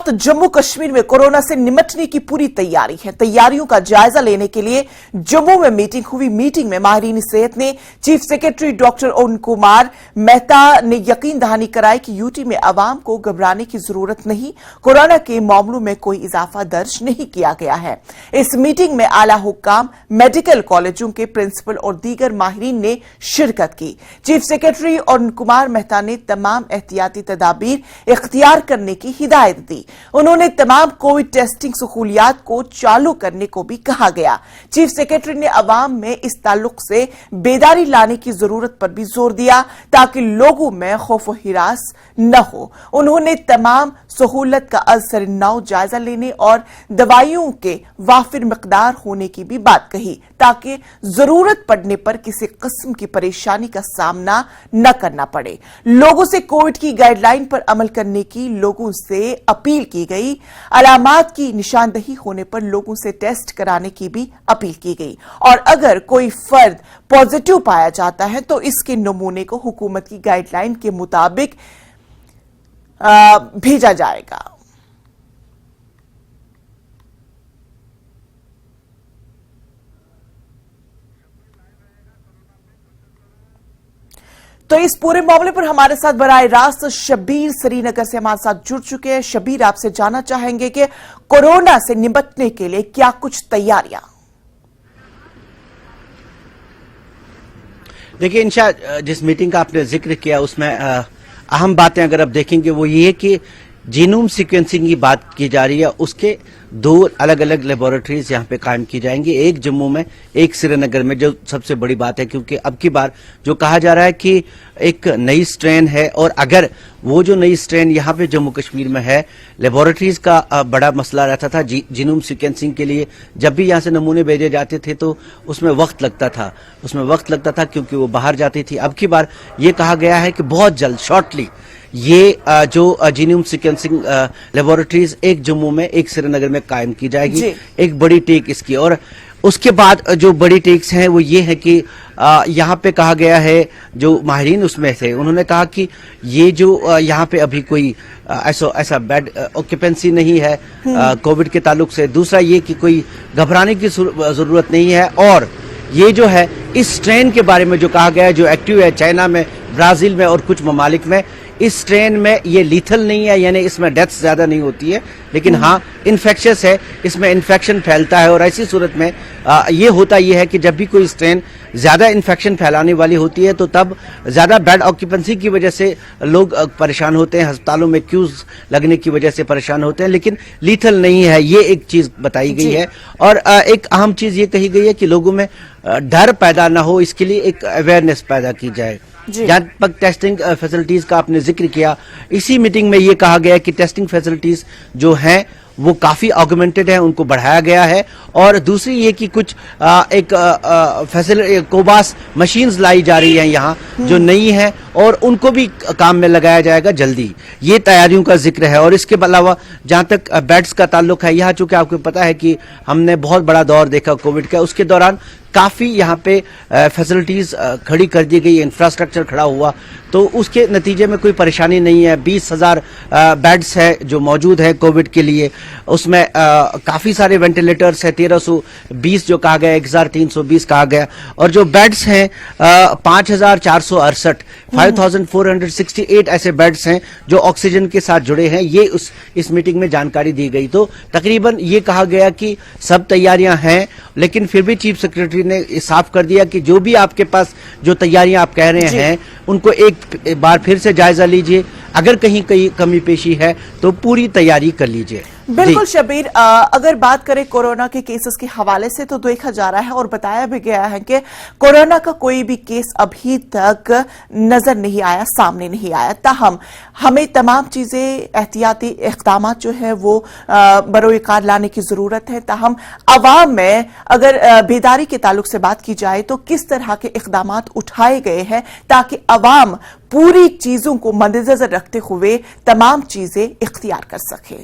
तो जम्मू कश्मीर में कोरोना से निपटने की पूरी तैयारी है। तैयारियों का जायजा लेने के लिए जम्मू में मीटिंग हुई। मीटिंग में माहिरीन सेहत ने chief secretary doctor Arun Kumar Mehta ने यकीन दहानी कराई कि यूटी में आवाम को घबराने की जरूरत नहीं, कोरोना के मामलों में कोई इजाफा दर्ज नहीं किया गया है। इस मीटिंग में आला हुक्काम, मेडिकल कॉलेजों के प्रिंसिपल और दीगर माहिरीन ने शिरकत की। चीफ सेक्रेटरी अरुण कुमार मेहता ने तमाम एहतियाती तदाबीर इख्तियार करने की हिदायत दी। उन्होंने तमाम कोविड टेस्टिंग सहूलियात को चालू करने को भी कहा गया। चीफ सेक्रेटरी ने अवाम में इस ताल्लुक से बेदारी लाने की जरूरत पर भी जोर दिया ताकि लोगों में खौफ व हिरास न हो। उन्होंने तमाम सहूलत का असर नौ जायजा लेने और दवाइयों के वाफिर मिकदार होने की भी बात कही ताकि जरूरत पड़ने पर किसी किस्म की परेशानी का सामना न करना पड़े। लोगों से कोविड की गाइडलाइन पर अमल करने की लोगों से अपील की गई। अलामात की निशानदही होने पर लोगों से टेस्ट कराने की भी अपील की गई और अगर कोई फर्द पॉजिटिव पाया जाता है तो इसके नमूने को हुकूमत की गाइडलाइन के मुताबिक भेजा जाएगा। तो इस पूरे मामले पर हमारे साथ बराह रास्त शबीर श्रीनगर से हमारे साथ जुड़ चुके हैं। शबीर, आपसे जानना चाहेंगे कि कोरोना से निपटने के लिए क्या कुछ तैयारियां? देखिए इंशा, जिस मीटिंग का आपने जिक्र किया उसमें अहम बातें अगर आप देखेंगे वो ये है कि जीनोम सीक्वेंसिंग की बात की जा रही है। उसके दो अलग अलग लेबोरेटरीज यहाँ पे कायम की जाएंगी, एक जम्मू में, एक श्रीनगर में, जो सबसे बड़ी बात है क्योंकि अब की बार जो कहा जा रहा है कि एक नई स्ट्रेन है और अगर वो जो नई स्ट्रेन यहाँ पे जम्मू कश्मीर में है, लेबोरेटरीज का बड़ा मसला रहता था जीनोम सीक्वेंसिंग के लिए। जब भी यहाँ से नमूने भेजे जाते थे तो उसमें वक्त लगता था क्योंकि वो बाहर जाती थी। अब की बार ये कहा गया है कि बहुत जल्द, शॉर्टली, ये जो जीनोम सीक्वेंसिंग लेबोरेटरीज एक जम्मू में, एक श्रीनगर में कायम की जाएगी। एक बड़ी टेक इसकी। और उसके बाद जो बड़ी टेक्स हैं वो ये है कि यहाँ पे कहा गया है, जो माहिरीन उसमें थे उन्होंने कहा कि ये जो यहाँ पे अभी कोई ऐसा बेड ऑक्यूपेंसी नहीं है कोविड के ताल्लुक से। दूसरा ये कि कोई घबराने की जरूरत नहीं है। और ये जो है इस स्ट्रेन के बारे में जो कहा गया है, जो एक्टिव है चाइना में, ब्राजील में और कुछ ममालिक में, इस स्ट्रेन में ये लीथल नहीं है, यानी इसमें डेथ्स ज्यादा नहीं होती है, लेकिन हाँ इन्फेक्शियस है, इसमें इन्फेक्शन फैलता है। और ऐसी सूरत में ये होता ये है कि जब भी कोई स्ट्रेन ज्यादा इन्फेक्शन फैलाने वाली होती है तो तब ज्यादा बेड ऑक्यूपेंसी की वजह से लोग परेशान होते हैं, अस्पतालों में क्यूज लगने की वजह से परेशान होते हैं, लेकिन लीथल नहीं है, ये एक चीज बताई गई है। और एक अहम चीज ये कही गई है कि लोगों में डर पैदा ना हो, इसके लिए एक अवेयरनेस पैदा की जाए। जहां तक टेस्टिंग फैसिलिटीज का आपने जिक्र किया, इसी मीटिंग में ये कहा गया कि टेस्टिंग फैसिलिटीज जो हैं वो काफी ऑगमेंटेड है, उनको बढ़ाया गया है। और दूसरी ये कि कुछ कोबास मशीन्स लाई जा रही हैं यहाँ जो नई हैं और उनको भी काम में लगाया जाएगा जल्दी। ये तैयारियों का जिक्र है। और इसके अलावा जहां तक बेड्स का ताल्लुक है, यहाँ चूंकि आपको पता है कि हमने बहुत बड़ा दौर देखा कोविड का, उसके दौरान काफी यहाँ पे फैसिलिटीज खड़ी कर दी गई, इंफ्रास्ट्रक्चर खड़ा हुआ, तो उसके नतीजे में कोई परेशानी नहीं है। 20,000 बेड्स है जो मौजूद है कोविड के लिए। उसमें काफी सारे वेंटिलेटर्स है, 1320 जो कहा गया, 1320 कहा गया। और जो बेड्स हैं 5468, 5468 ऐसे बेड्स हैं जो ऑक्सीजन के साथ जुड़े हैं। ये इस मीटिंग में जानकारी दी गई। तो तकरीबन ये कहा गया कि सब तैयारियां हैं, लेकिन फिर भी चीफ सेक्रेटरी ने साफ कर दिया कि जो भी आपके पास जो तैयारियां आप कह रहे हैं उनको एक बार फिर से जायजा लीजिए। अगर कहीं कमी पेशी है तो पूरी तैयारी कर लीजिए। बिल्कुल शबीर, अगर बात करें कोरोना के केसेस के हवाले से तो देखा जा रहा है और बताया भी गया है कि कोरोना का कोई भी केस अभी तक नजर नहीं आया, सामने नहीं आया। ताहम हमें तमाम चीजें, एहतियाती इक़दाम जो है वो बरोकार लाने की जरूरत है। ताहम अवाम में अगर बेदारी के ताल्लुक से बात की जाए तो किस तरह के इक़दाम उठाए गए हैं ताकि अवाम पूरी चीजों को मद्देनजर रखते हुए तमाम चीजें इख्तियार कर सके?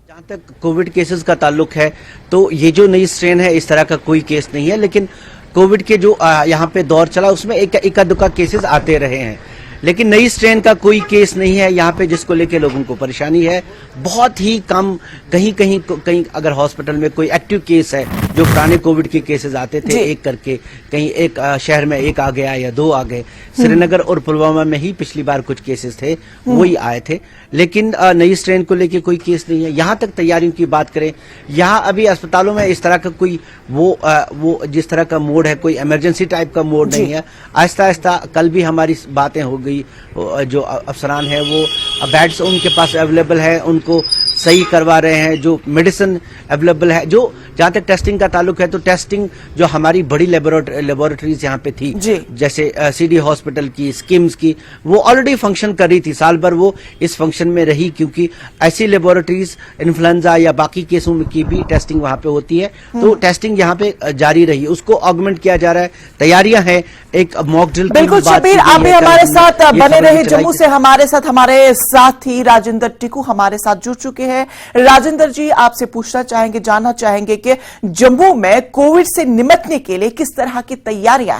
जहां तक कोविड केसेस का ताल्लुक है तो ये जो नई स्ट्रेन है इस तरह का कोई केस नहीं है, लेकिन कोविड के जो यहाँ पे दौर चला उसमें इक्का दुक्का केसेस आते रहे हैं। लेकिन नई स्ट्रेन का कोई केस नहीं है यहाँ पे जिसको लेके लोगों को परेशानी है। बहुत ही कम, कहीं अगर हॉस्पिटल में कोई एक्टिव केस है, जो पुराने कोविड के केसेस आते थे एक करके, कहीं एक शहर में एक आ गया या 2 आ गए, श्रीनगर और पुलवामा में ही पिछली बार कुछ केसेस थे, वही आए थे। लेकिन नई स्ट्रेन को लेके कोई केस नहीं है। यहाँ तक तैयारियों की बात करें, यहाँ अभी अस्पतालों में इस तरह का कोई वो जिस तरह का मोड है, कोई इमरजेंसी टाइप का मोड नहीं है। आहिस्ता आहिस्ता कल भी हमारी बातें हो गई, जो अफसरान है वो बेड्स उनके पास अवेलेबल है, उनको सही करवा रहे हैं, जो मेडिसिन अवेलेबल है, जो जहां तक टेस्टिंग का ताल्लुक है तो टेस्टिंग जो हमारी बड़ी लेबोरेटरीज यहाँ पे थी, जैसे सीडी हॉस्पिटल की, स्किम्स की, वो ऑलरेडी फंक्शन कर रही थी, साल भर वो इस फंक्शन में रही, क्योंकि ऐसी लेबोरेटरीज इन्फ्लुएंजा या बाकी केसों में की भी टेस्टिंग वहां पे होती है, तो टेस्टिंग यहाँ पे जारी रही, उसको ऑगमेंट किया जा रहा है, तैयारियां हैं। एक मॉक ड्रिल बिल्कुल शबीर, आप भी हमारे साथ बने रहे। जम्मू से हमारे साथ ही राजेंद्र टिकू हमारे साथ जुड़ चुके हैं। राजेंद्र जी, आपसे पूछना चाहेंगे, जानना चाहेंगे कि जम्मू में कोविड से निपटने के लिए किस तरह की तैयारियां?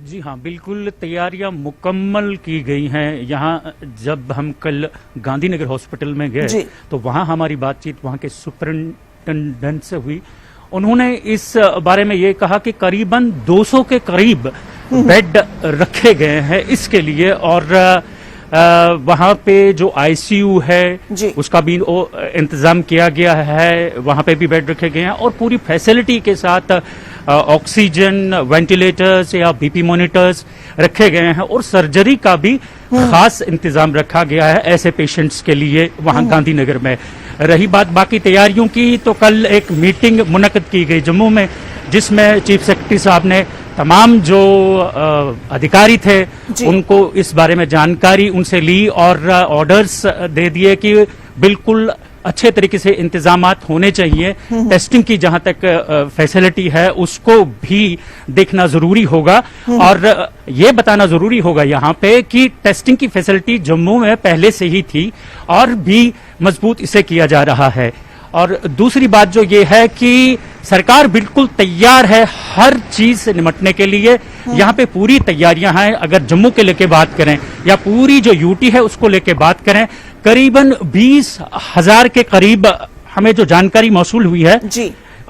जी हाँ, बिल्कुल तैयारियां मुकम्मल की गई हैं। यहाँ जब हम कल गांधीनगर हॉस्पिटल में गए तो वहां हमारी बातचीत वहां के सुपरिंटेंडेंट से हुई। उन्होंने इस बारे में ये कहा कि करीबन 200 के करीब बेड रखे गए हैं इसके लिए, और वहां पे जो आईसीयू है उसका भी इंतजाम किया गया है, वहां पे भी बेड रखे गए हैं, और पूरी फैसिलिटी के साथ ऑक्सीजन, वेंटिलेटर्स या बीपी मॉनिटर्स रखे गए हैं, और सर्जरी का भी खास इंतजाम रखा गया है ऐसे पेशेंट्स के लिए वहां गांधीनगर में। रही बात बाकी तैयारियों की, तो कल एक मीटिंग मुनक्कद की गई जम्मू में, जिसमें चीफ सेक्रेटरी साहब ने तमाम जो अधिकारी थे उनको इस बारे में जानकारी उनसे ली और ऑर्डर्स दे दिए कि बिल्कुल अच्छे तरीके से इंतजामात होने चाहिए। टेस्टिंग की जहां तक फैसिलिटी है उसको भी देखना जरूरी होगा, और ये बताना जरूरी होगा यहाँ पे कि टेस्टिंग की फैसिलिटी जम्मू में पहले से ही थी और भी मजबूत इसे किया जा रहा है। और दूसरी बात जो ये है कि सरकार बिल्कुल तैयार है हर चीज से निपटने के लिए। यहाँ पे पूरी तैयारियां हैं। अगर जम्मू के लेके बात करें या पूरी जो यूटी है उसको लेके बात करें, करीबन 20,000 के करीब हमें जो जानकारी मौसूल हुई है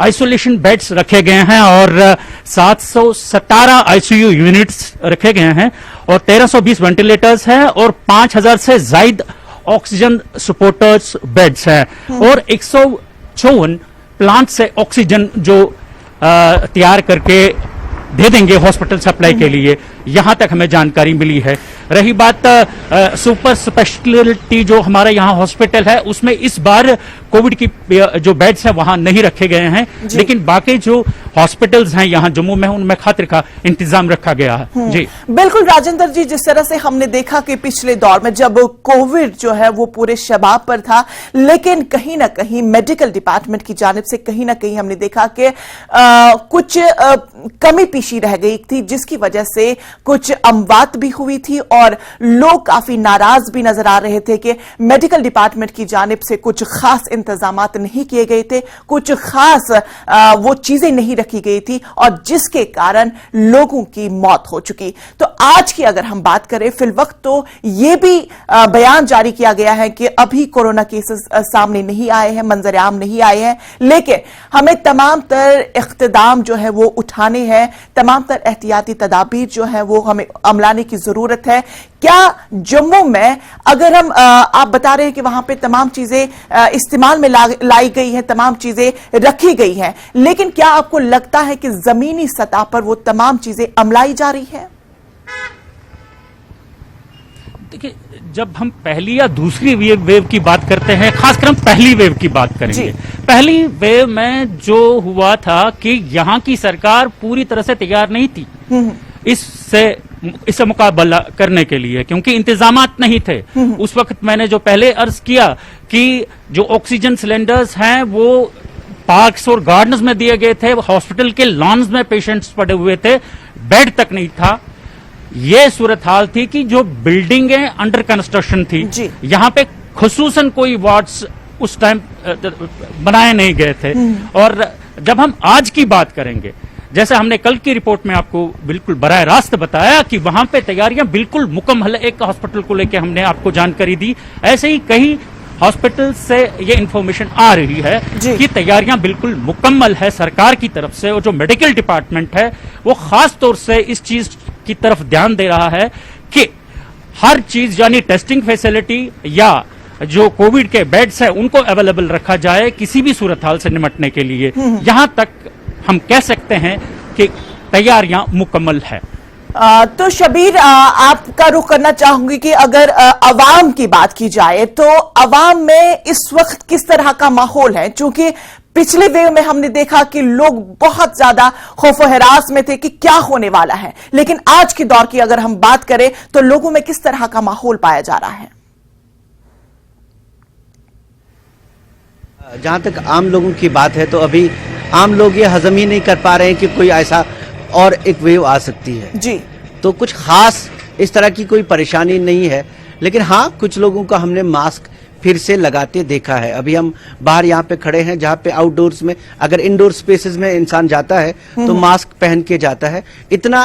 आइसोलेशन बेड्स रखे गए हैं, और 717 आईसीयू यूनिट्स रखे गए हैं, और 1320 वेंटिलेटर्स हैं, और 5,000 से ज्यादा ऑक्सीजन सपोर्टर्स बेड्स हैं, और 154 प्लांट से ऑक्सीजन जो तैयार करके दे देंगे हॉस्पिटल सप्लाई के लिए, यहां तक हमें जानकारी मिली है। रही बात सुपर स्पेशलिटी जो हमारा यहाँ हॉस्पिटल है, उसमें इस बार कोविड की जो बेड्स हैं वहां नहीं रखे गए हैं, लेकिन बाकी जो हॉस्पिटल्स हैं यहाँ जम्मू में उनमें खातिर का इंतजाम रखा गया है। जी बिल्कुल राजेंद्र जी, जिस तरह से हमने देखा कि पिछले दौर में जब कोविड जो है वो पूरे शबाब पर था, लेकिन कहीं ना कहीं मेडिकल डिपार्टमेंट की जानिब से कहीं ना कहीं हमने देखा कि कुछ कमी पीशी रह गई थी, जिसकी वजह से कुछ अमवात भी हुई थी और लोग काफी नाराज भी नजर आ रहे थे कि मेडिकल डिपार्टमेंट की जानिब से कुछ खास इंतजामात नहीं किए गए थे, कुछ खास वो चीजें नहीं रखी गई थी, और जिसके कारण लोगों की मौत हो चुकी। तो आज की अगर हम बात करें, फिलवक्त तो ये भी बयान जारी किया गया है कि अभी कोरोना केसेस सामने नहीं आए हैं, मंजर आम नहीं आए हैं, लेकिन हमें तमाम तर इख्तिदाम जो है वो उठाने हैं, तमाम तर एहतियाती तदाबीर जो है वो हमें अमलाने की जरूरत है। क्या जम्मू में अगर हम आप बता रहे हैं कि वहां पे तमाम चीजें इस्तेमाल में लाई गई हैं, तमाम चीजें रखी गई हैं, लेकिन क्या आपको लगता है कि जमीनी सतह पर वो तमाम चीजें अमलाई जा रही है? देखिए, जब हम पहली या दूसरी वेव की बात करते हैं, खासकर हम पहली वेव की बात करेंगे, पहली वेव में जो हुआ था कि यहाँ की सरकार पूरी तरह से तैयार नहीं थी इससे मुकाबला करने के लिए, क्योंकि इंतजामात नहीं थे। उस वक्त मैंने जो पहले अर्ज किया कि जो ऑक्सीजन सिलेंडर्स हैं वो पार्क्स और गार्डन्स में दिए गए थे, हॉस्पिटल के लॉन्स में पेशेंट्स पड़े हुए थे, बेड तक नहीं था। ये सूरत हाल थी कि जो बिल्डिंगें अंडर कंस्ट्रक्शन थी, यहाँ पे खुसूसन कोई वार्ड्स उस टाइम बनाए नहीं गए थे। और जब हम आज की बात करेंगे, जैसे हमने कल की रिपोर्ट में आपको बिल्कुल बराह रास्त बताया कि वहां पे तैयारियां बिल्कुल मुकम्मल है, एक हॉस्पिटल को लेकर हमने आपको जानकारी दी, ऐसे ही कई हॉस्पिटल से ये इंफॉर्मेशन आ रही है कि तैयारियां बिल्कुल मुकम्मल है सरकार की तरफ से, और जो मेडिकल डिपार्टमेंट है वो खास तौर से इस चीज की तरफ ध्यान दे रहा है कि हर चीज यानी टेस्टिंग फैसिलिटी या जो कोविड के बेड्स है उनको अवेलेबल रखा जाए किसी भी सूरत हाल से निपटने के लिए। यहां तक हम कह सकते हैं कि तैयारियां मुकम्मल है। तो शबीर, आपका रुख करना चाहूंगी कि अगर अवाम की बात की जाए तो अवाम में इस वक्त किस तरह का माहौल है, क्योंकि पिछले वेव में हमने देखा कि लोग बहुत ज्यादा खौफो हरास में थे कि क्या होने वाला है, लेकिन आज के दौर की अगर हम बात करें तो लोगों में किस तरह का माहौल पाया जा रहा है? जहां तक आम लोगों की बात है तो अभी आम लोग ये हजम ही नहीं कर पा रहे हैं कि कोई ऐसा और एक वेव आ सकती है जी। तो कुछ खास इस तरह की कोई परेशानी नहीं है, लेकिन हाँ कुछ लोगों का हमने मास्क फिर से लगाते देखा है। अभी हम बाहर यहाँ पे खड़े हैं जहाँ पे आउटडोर्स में, अगर इंडोर स्पेसेस में इंसान जाता है तो मास्क पहन के जाता है। इतना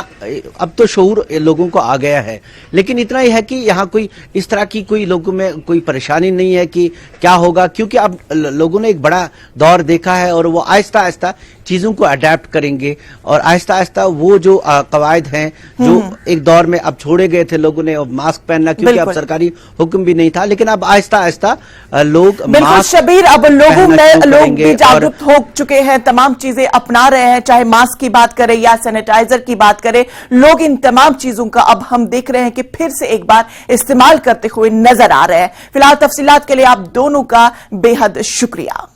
अब तो शऊर लोगों को आ गया है, लेकिन इतना ही है कि यहाँ कोई इस तरह की कोई लोगों में कोई परेशानी नहीं है कि क्या होगा, क्योंकि अब लोगों ने एक बड़ा दौर देखा है और वो आहिस्ता आहिस्ता चीजों को अडेप्ट करेंगे और आहिस्ता आहिस्ता वो जो कवायद हैं जो एक दौर में अब छोड़े गए थे लोगों ने मास्क पहनना, क्योंकि अब सरकारी हुक्म भी नहीं था, लेकिन अब आहिस्ता आहिस्ता लोग बिल्कुल शबीर, अब लोगों में लोग भी जागरूक हो चुके हैं, तमाम चीजें अपना रहे हैं, चाहे मास्क की बात करें या सैनिटाइजर की बात करें, लोग इन तमाम चीजों का अब हम देख रहे हैं कि फिर से एक बार इस्तेमाल करते हुए नजर आ रहे हैं। फिलहाल तफसीलात के लिए आप दोनों का बेहद शुक्रिया।